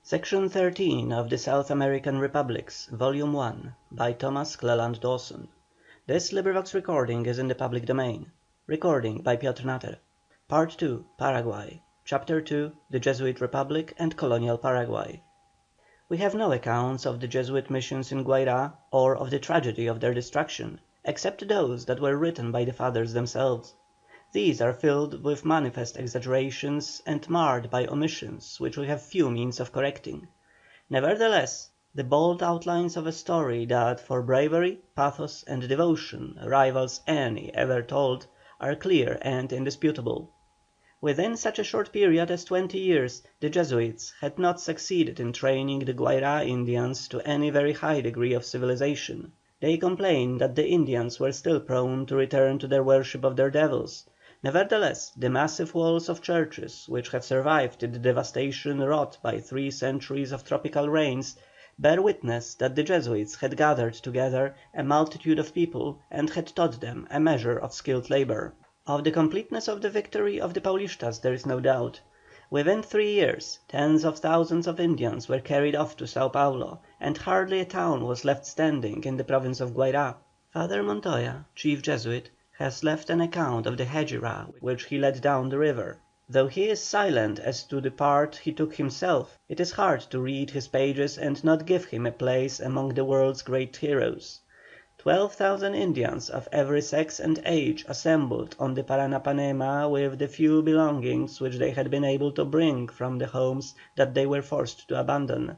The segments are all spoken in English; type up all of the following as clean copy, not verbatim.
Section 13 of the South American Republics, Volume 1, by Thomas Cleland Dawson. Recording is in the public domain. Part 2, Paraguay. Chapter 2, the Jesuit Republic and Colonial Paraguay. We have no accounts of the Jesuit missions in Guayra, or of the tragedy of their destruction, except those that were written by the fathers themselves. These are filled with manifest exaggerations and marred by omissions which we have few means of correcting. Nevertheless, the bold outlines of a story that for bravery, pathos, and devotion rivals any ever told, are clear and indisputable. Within such a short period as 20 years, the Jesuits had not succeeded in training the Guayra Indians to any very high degree of civilization. They complain that the Indians were still prone to return to their worship of their devils. Nevertheless, the massive walls of churches, which have survived the devastation wrought by 3 centuries of tropical rains, bear witness that the Jesuits had gathered together a multitude of people and had taught them a measure of skilled labour. Of the completeness of the victory of the Paulistas there is no doubt. Within 3 years, tens of thousands of Indians were carried off to Sao Paulo, and hardly a town was left standing in the province of Guayra. Father Montoya, chief Jesuit, has left an account of the Hegira which he led down the river. Though he is silent as to the part he took himself, it is hard to read his pages and not give him a place among the world's great heroes. 12,000 Indians of every sex and age assembled on the Paranapanema with the few belongings which they had been able to bring from the homes that they were forced to abandon.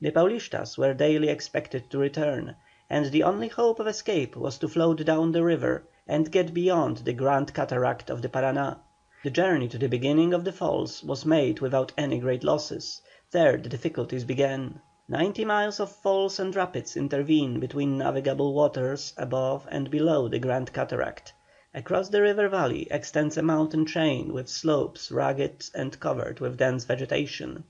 The Paulistas were daily expected to return, and the only hope of escape was to float down the river and get beyond the Grand Cataract of the Parana. The journey to the beginning of the falls was made without any great losses. There the difficulties began. 90 miles of falls and rapids intervene between navigable waters above and below the Grand Cataract. Across the river valley extends a mountain chain with slopes rugged and covered with dense vegetation.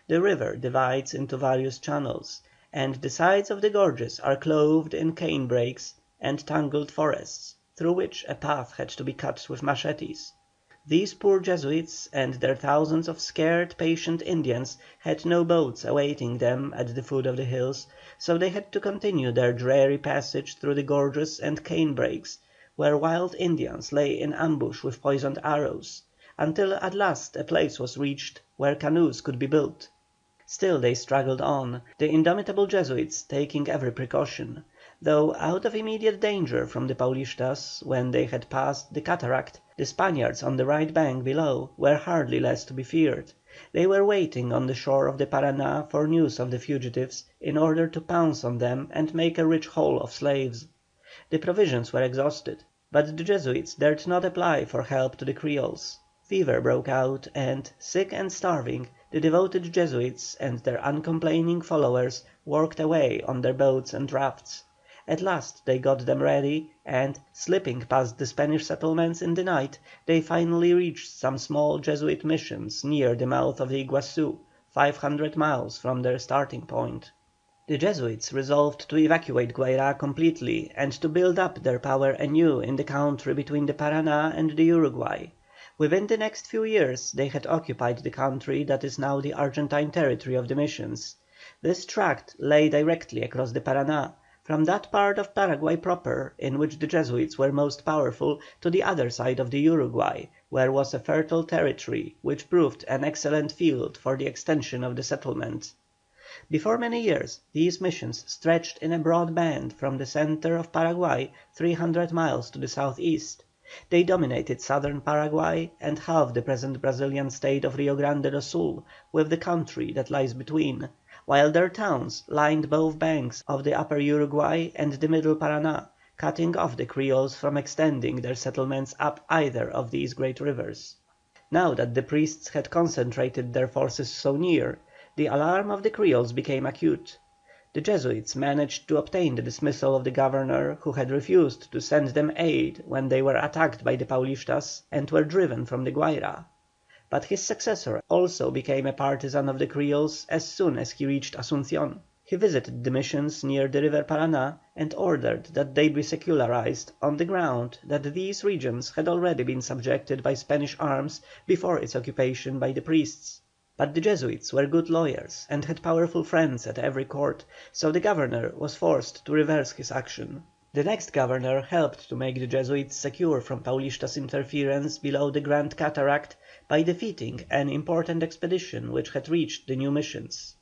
The river divides into various channels, and the sides of the gorges are clothed in cane brakes and tangled forests, through which a path had to be cut with machetes. These poor Jesuits and their thousands of scared, patient Indians had no boats awaiting them at the foot of the hills, so they had to continue their dreary passage through the gorges and cane brakes, where wild Indians lay in ambush with poisoned arrows, until at last a place was reached where canoes could be built. Still they struggled on, the indomitable Jesuits taking every precaution. Though out of immediate danger from the Paulistas when they had passed the cataract, the Spaniards on the right bank below were hardly less to be feared. They were waiting on the shore of the Parana for news of the fugitives, in order to pounce on them and make a rich haul of slaves. The provisions were exhausted, but the Jesuits dared not apply for help to the Creoles. Fever broke out, and, sick and starving, the devoted Jesuits and their uncomplaining followers worked away on their boats and rafts. At last they got them ready, and, slipping past the Spanish settlements in the night, they finally reached some small Jesuit missions near the mouth of the Iguazu, 500 miles from their starting point. The Jesuits resolved to evacuate Guayra completely and to build up their power anew in the country between the Parana and the Uruguay. Within the next few years they had occupied the country that is now the Argentine territory of the missions. This tract lay directly across the Parana, from that part of Paraguay proper in which the Jesuits were most powerful, to the other side of the Uruguay, where was a fertile territory which proved an excellent field for the extension of the settlement. Before many years these missions stretched in a broad band from the centre of Paraguay 300 miles to the south east. They dominated southern Paraguay and half the present Brazilian state of Rio Grande do Sul, with the country that lies between, while their towns lined both banks of the upper Uruguay and the middle Parana, cutting off the Creoles from extending their settlements up either of these great rivers. Now that the priests had concentrated their forces so near, the alarm of the Creoles became acute. The Jesuits managed to obtain the dismissal of the governor, who had refused to send them aid when they were attacked by the Paulistas and were driven from the Guayra. But his successor also became a partisan of the Creoles as soon as he reached Asuncion. He visited the missions near the river Parana and ordered that they be secularized on the ground that these regions had already been subjected by Spanish arms before its occupation by the priests. But the Jesuits were good lawyers and had powerful friends at every court, so the Governor was forced to reverse his action. The next Governor helped to make the Jesuits secure from Paulistas' interference below the Grand Cataract by defeating an important expedition which had reached the new missions.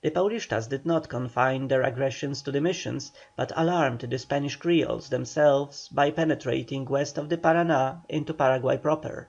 The Paulistas did not confine their aggressions to the missions, but alarmed the Spanish Creoles themselves by penetrating west of the Paraná into Paraguay proper.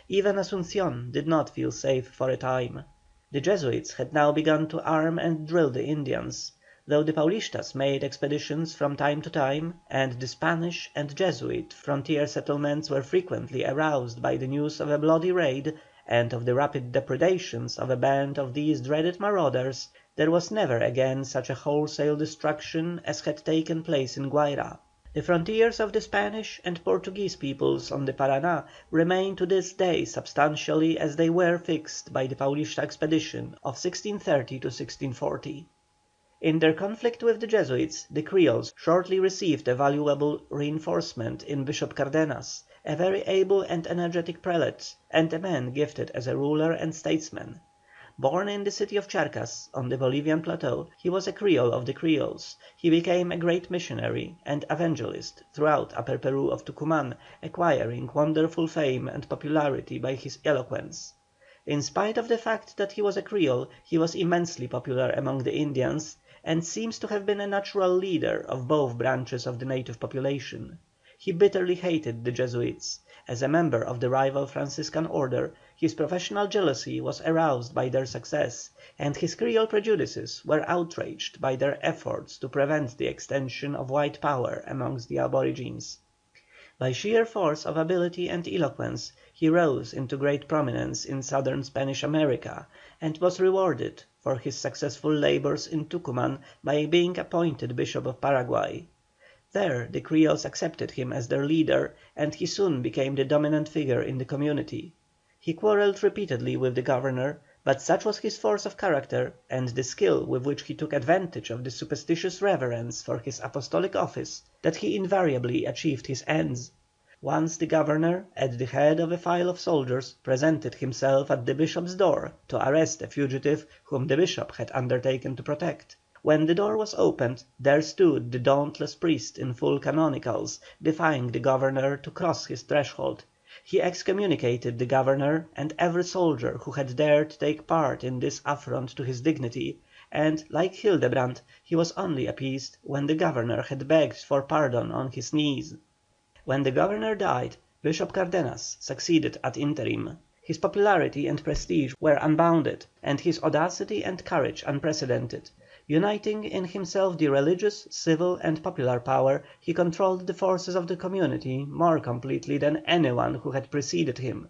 Even Asuncion did not feel safe for a time. The Jesuits had now begun to arm and drill the Indians. Though the Paulistas made expeditions from time to time, and the Spanish and Jesuit frontier settlements were frequently aroused by the news of a bloody raid, and of the rapid depredations of a band of these dreaded marauders, there was never again such a wholesale destruction as had taken place in Guayra. The frontiers of the Spanish and Portuguese peoples on the Paraná remain to this day substantially as they were fixed by the Paulista expedition of 1630 1640. In their conflict with the Jesuits, the Creoles shortly received a valuable reinforcement in Bishop Cardenas, a very able and energetic prelate, and a man gifted as a ruler and statesman. Born in the city of Charcas, on the Bolivian plateau, he was a Creole of the Creoles. He became a great missionary and evangelist throughout Upper Peru of Tucuman, acquiring wonderful fame and popularity by his eloquence. In spite of the fact that he was a Creole, he was immensely popular among the Indians, and seems to have been a natural leader of both branches of the native population. He bitterly hated the Jesuits. As a member of the rival Franciscan order, his professional jealousy was aroused by their success, and his Creole prejudices were outraged by their efforts to prevent the extension of white power amongst the aborigines. By sheer force of ability and eloquence, he rose into great prominence in southern Spanish America, and was rewarded for his successful labours in Tucuman by being appointed Bishop of Paraguay. There the Creoles accepted him as their leader, and he soon became the dominant figure in the community. He quarrelled repeatedly with the Governor, but such was his force of character, and the skill with which he took advantage of the superstitious reverence for his apostolic office, that he invariably achieved his ends. Once the Governor, at the head of a file of soldiers, presented himself at the Bishop's door to arrest a fugitive whom the Bishop had undertaken to protect. When the door was opened, there stood the dauntless priest in full canonicals, defying the Governor to cross his threshold. He excommunicated the Governor and every soldier who had dared take part in this affront to his dignity, and, like Hildebrand, he was only appeased when the Governor had begged for pardon on his knees. When the Governor died, Bishop Cardenas succeeded ad interim. His popularity and prestige were unbounded, and his audacity and courage unprecedented. Uniting in himself the religious, civil, and popular power, he controlled the forces of the community more completely than anyone who had preceded him.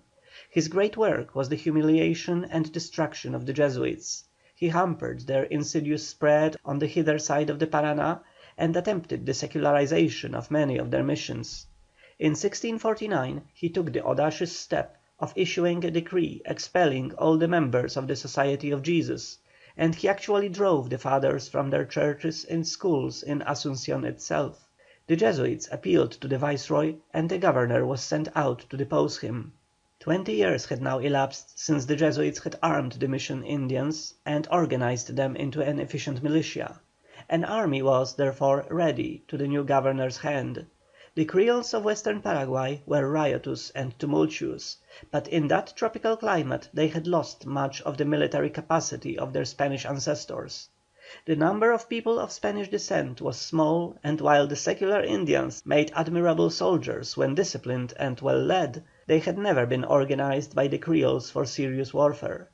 His great work was the humiliation and destruction of the Jesuits. He hampered their insidious spread on the hither side of the Paraná, and attempted the secularization of many of their missions. In 1649 he took the audacious step of issuing a decree expelling all the members of the Society of Jesus, and he actually drove the fathers from their churches and schools in Asuncion itself. The Jesuits appealed to the Viceroy, and a Governor was sent out to depose him. 20 years had now elapsed since the Jesuits had armed the mission Indians and organized them into an efficient militia. An army was, therefore, ready to the new Governor's hand. The Creoles of Western Paraguay were riotous and tumultuous, but in that tropical climate they had lost much of the military capacity of their Spanish ancestors. The number of people of Spanish descent was small, and while the secular Indians made admirable soldiers when disciplined and well led, they had never been organized by the Creoles for serious warfare.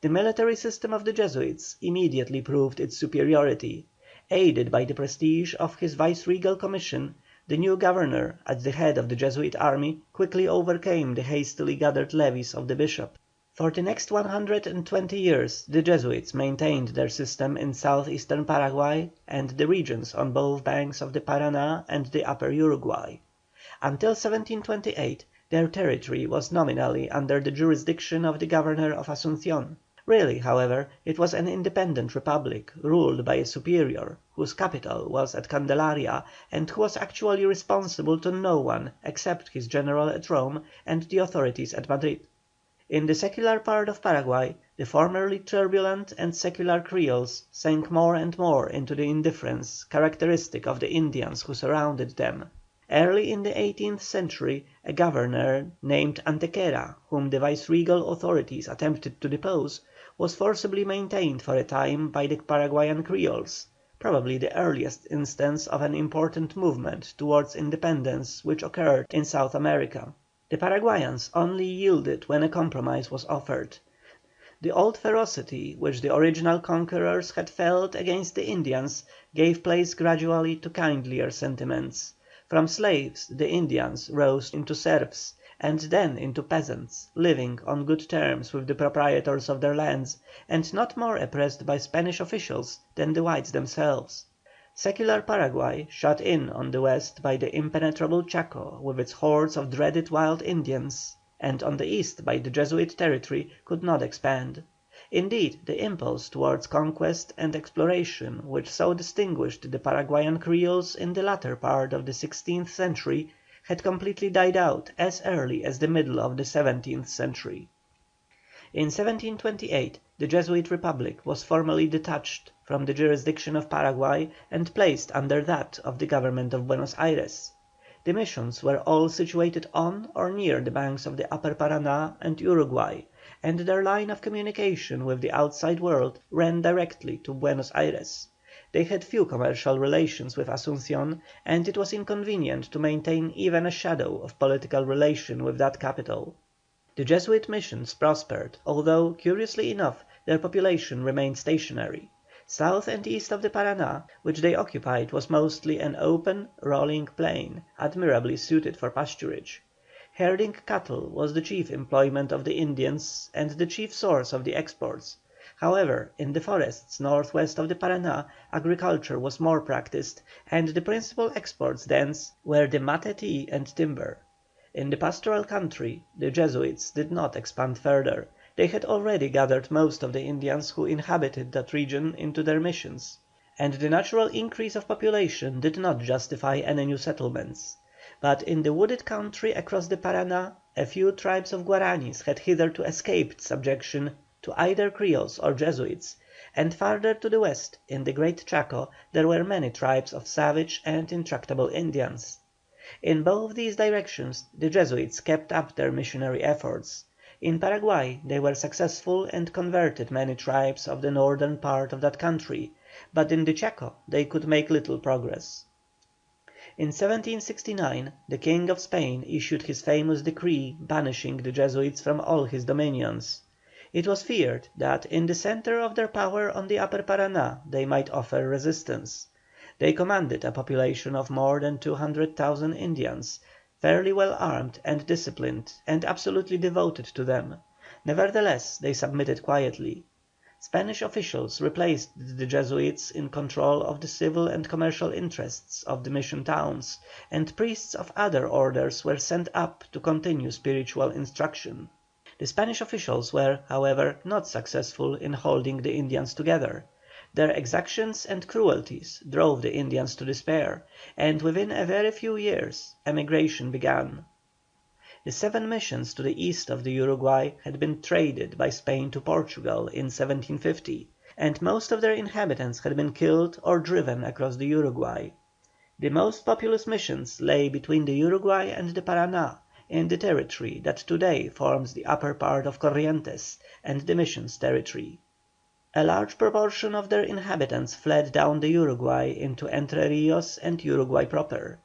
The military system of the Jesuits immediately proved its superiority. Aided by the prestige of his viceregal commission, the new Governor, at the head of the Jesuit army, quickly overcame the hastily gathered levies of the Bishop. For the next 120 years the Jesuits maintained their system in south eastern Paraguay and the regions on both banks of the Paraná and the upper Uruguay. Until 1728 their territory was nominally under the jurisdiction of the Governor of Asuncion. Really, however, it was an independent republic, ruled by a superior, whose capital was at Candelaria, and who was actually responsible to no one except his general at Rome and the authorities at Madrid. In the secular part of Paraguay, the formerly turbulent and secular Creoles sank more and more into the indifference characteristic of the Indians who surrounded them. Early in the 18th century a governor named Antequera, whom the viceregal authorities attempted to depose, was forcibly maintained for a time by the Paraguayan Creoles, probably the earliest instance of an important movement towards independence which occurred in South America. The Paraguayans only yielded when a compromise was offered. The old ferocity which the original conquerors had felt against the Indians gave place gradually to kindlier sentiments. From slaves the Indians rose into serfs, and then into peasants, living on good terms with the proprietors of their lands, and not more oppressed by Spanish officials than the whites themselves. Secular Paraguay, shut in on the west by the impenetrable Chaco with its hordes of dreaded wild Indians, and on the east by the Jesuit territory, could not expand. Indeed, the impulse towards conquest and exploration which so distinguished the Paraguayan Creoles in the latter part of the 16th century had completely died out as early as the middle of the 17th century. In 1728 the Jesuit Republic was formally detached from the jurisdiction of Paraguay and placed under that of the Government of Buenos Aires. The missions were all situated on or near the banks of the Upper Paraná and Uruguay, and their line of communication with the outside world ran directly to Buenos Aires. They had few commercial relations with Asuncion, and it was inconvenient to maintain even a shadow of political relation with that capital. The Jesuit missions prospered, although, curiously enough, their population remained stationary. South and east of the Paraná, which they occupied was mostly an open, rolling plain, admirably suited for pasturage. Herding cattle was the chief employment of the Indians and the chief source of the exports. However, in the forests north west of the Paraná, agriculture was more practised, and the principal exports thence were the mate tea and timber. In the pastoral country the Jesuits did not expand further. They had already gathered most of the Indians who inhabited that region into their missions, and the natural increase of population did not justify any new settlements. But in the wooded country across the Paraná a few tribes of Guaranis had hitherto escaped subjection to either Creoles or Jesuits, and farther to the west, in the Great Chaco, there were many tribes of savage and intractable Indians. In both these directions the Jesuits kept up their missionary efforts. In Paraguay they were successful and converted many tribes of the northern part of that country, but in the Chaco they could make little progress. In 1769 the King of Spain issued his famous decree banishing the Jesuits from all his dominions. It was feared that in the centre of their power on the Upper Paraná they might offer resistance. They commanded a population of more than 200,000 Indians, fairly well armed and disciplined, and absolutely devoted to them. Nevertheless they submitted quietly. Spanish officials replaced the Jesuits in control of the civil and commercial interests of the mission towns, and priests of other orders were sent up to continue spiritual instruction. The Spanish officials were, however, not successful in holding the Indians together. Their exactions and cruelties drove the Indians to despair, and within a very few years emigration began. The 7 missions to the east of the Uruguay had been traded by Spain to Portugal in 1750, and most of their inhabitants had been killed or driven across the Uruguay. The most populous missions lay between the Uruguay and the Paraná, in the territory that today forms the upper part of Corrientes and the mission's territory. A large proportion of their inhabitants fled down the Uruguay into Entre Rios and Uruguay proper.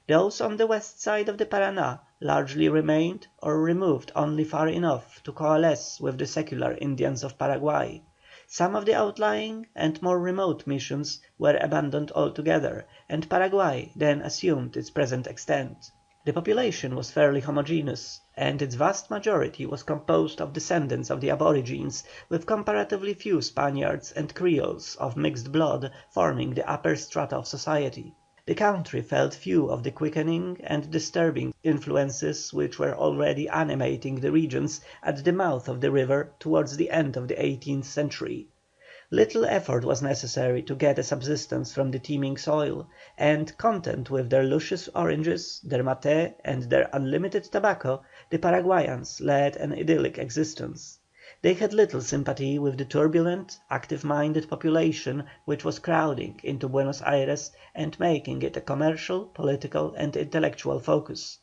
Those on the west side of the Paraná largely remained or removed only far enough to coalesce with the secular Indians of Paraguay. Some of the outlying and more remote missions were abandoned altogether, and Paraguay then assumed its present extent. The population was fairly homogeneous, and its vast majority was composed of descendants of the aborigines, with comparatively few Spaniards and Creoles of mixed blood forming the upper strata of society. The country felt few of the quickening and disturbing influences which were already animating the regions at the mouth of the river towards the end of the 18th century. Little effort was necessary to get a subsistence from the teeming soil, and, content with their luscious oranges, their maté, and their unlimited tobacco, the Paraguayans led an idyllic existence. They had little sympathy with the turbulent, active minded population which was crowding into Buenos Ayres and making it a commercial, political, and intellectual focus.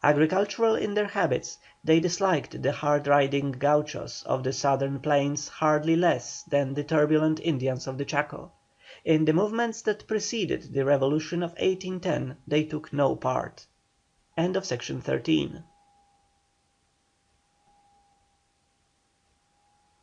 Agricultural in their habits, they disliked the hard riding gauchos of the southern plains hardly less than the turbulent Indians of the Chaco. In the movements that preceded the revolution of 1810 they took no part. Section 14.